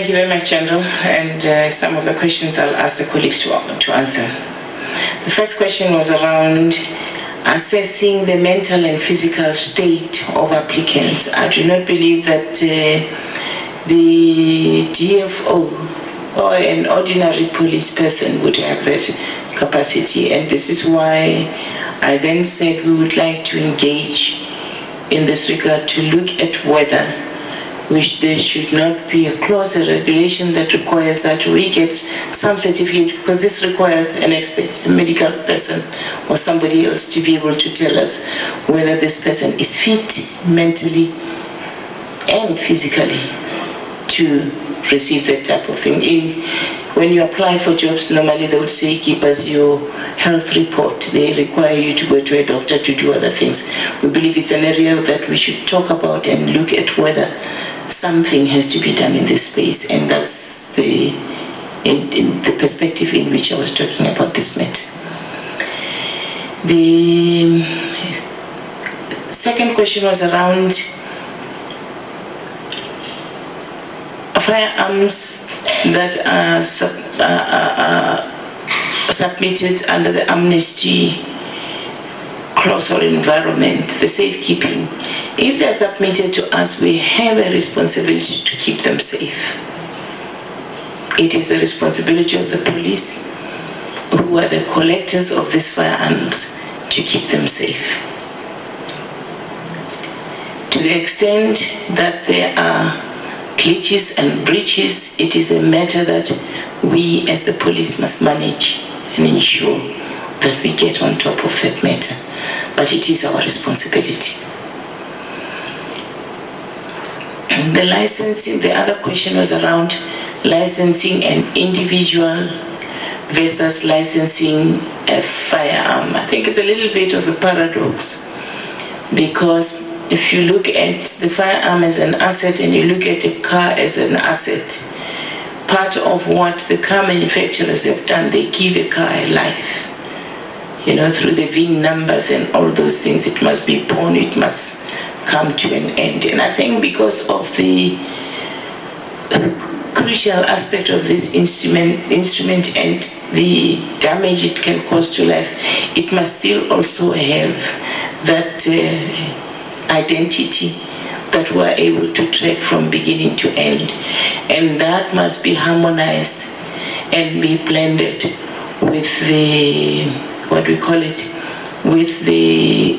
Thank you very much, General. And some of the questions I'll ask the colleagues to answer. The first question was around assessing the mental and physical state of applicants. I do not believe that the GFO or an ordinary police person would have that capacity, and this is why I then said we would like to engage in this regard to look at whether there should not be a clause or regulation that requires that we get some certificate, because this requires an expert, a medical person or somebody else to be able to tell us whether this person is fit mentally and physically to receive that type of thing. When you apply for jobs, normally they would say, give us your health report. They require you to go to a doctor to do other things. We believe it's an area that we should talk about and look at whether something has to be done in this space, and that's in the perspective in which I was talking about this matter. The second question was around firearms that are submitted under the amnesty clause or environment, the safekeeping. If they're submitted to us, we have a responsibility to keep them safe. It is the responsibility of the police, who are the collectors of these firearms, to keep them safe. To the extent that there are glitches and breaches, it is a matter that we as the police must manage and ensure that we get on top of that matter. But it is our responsibility. The licensing, the other question was around licensing an individual versus licensing a firearm. I think it's a little bit of a paradox, because if you look at the firearm as an asset and you look at the car as an asset, part of what the car manufacturers have done, they give a car a life. You know, through the VIN numbers and all those things, it must be born, it must come to an end. And I think because of the crucial aspect of this instrument and the damage it can cause to life, it must still also have that identity that we're able to track from beginning to end. And that must be harmonized and be blended with the, what we call it, with the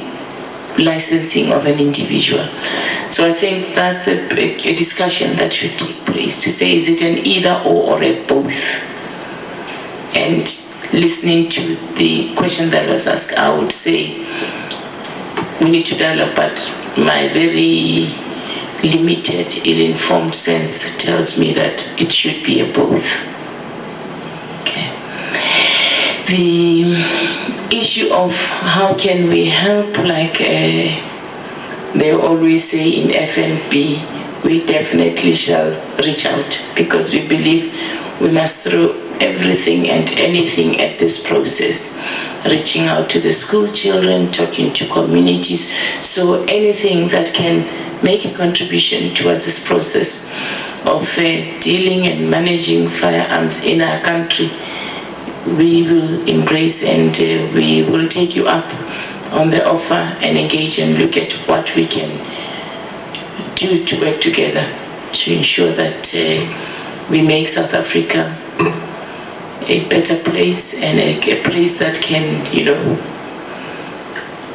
licensing of an individual. So I think that's a discussion that should take place, to say, is it an either or a both? And listening to the question that was asked, I would say we need to dialogue, but my very limited, ill-informed sense tells me that it should be a both. Okay. The issue of how can we help, like they always say in FNB, we definitely shall reach out, because we believe we must throw everything and anything at this process, reaching out to the school children, talking to communities. So anything that can make a contribution towards this process of dealing and managing firearms in our country, we will embrace, and we will take you up on the offer and engage and look at what we can do to work together to ensure that we make South Africa a better place, and a place that can, you know,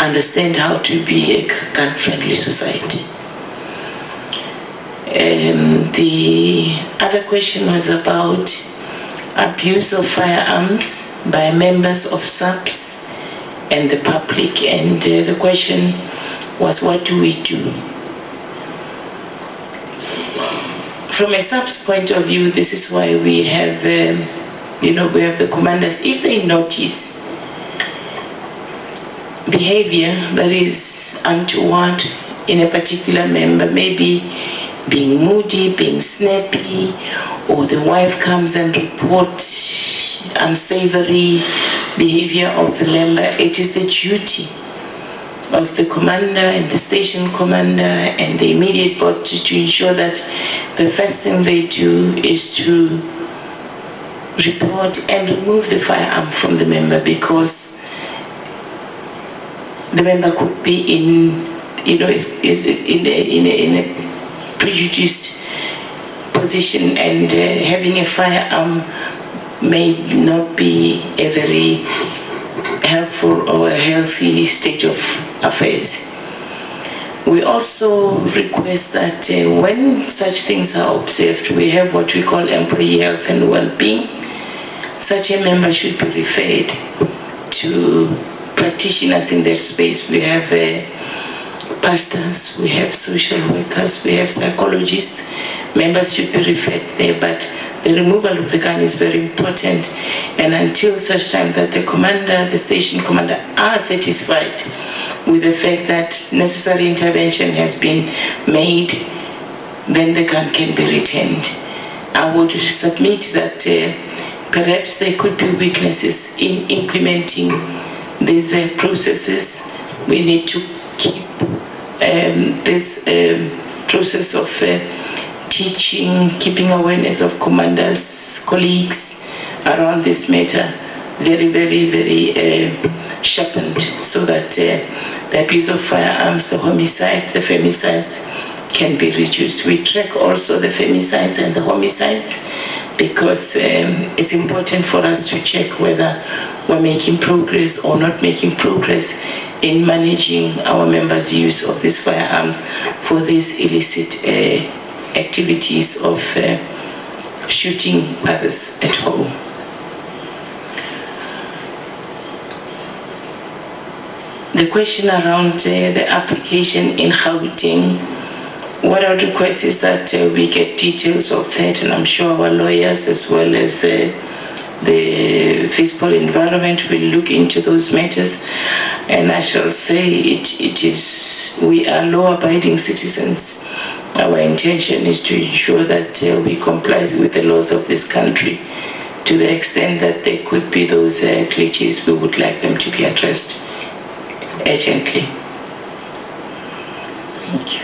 understand how to be a gun-friendly society. The other question was about abuse of firearms by members of SAP and the public, and the question was, what do we do? From a SAP's point of view, this is why we have, we have the commanders. If they notice behavior that is untoward in a particular member, maybe being moody, being snappy, or the wife comes and reports unsavory behavior of the member, it is the duty of the commander and the station commander and the immediate board to ensure that the first thing they do is to report and remove the firearm from the member, because the member could be in a prejudiced position, and having a firearm may not be a very helpful or a healthy state of affairs. We also request that when such things are observed, we have what we call employee health and well-being. Such a member should be referred to practitioners in their space. We have pastors, we have social workers, we have psychologists. Members should be referred there, but the removal of the gun is very important. And until such time that the commander, the station commander, are satisfied with the fact that necessary intervention has been made, then the gun can be retained. I would submit that perhaps there could be weaknesses in implementing these processes. We need to keep this process of teaching, keeping awareness of commanders, colleagues around this matter very, very, very sharpened, so that the abuse of firearms, the homicides, the femicides can be reduced. We track also the femicides and the homicides, because it's important for us to check whether we're making progress or not making progress in managing our members' use of these firearms for these illicit activities of shooting others at home. The question around the application in Gauteng, what I would request is that we get details of that, and I'm sure our lawyers as well as the physical environment will look into those matters. And I shall say we are law-abiding citizens. Our intention is to ensure that we comply with the laws of this country. To the extent that there could be those glitches, we would like them to be addressed urgently. Thank you.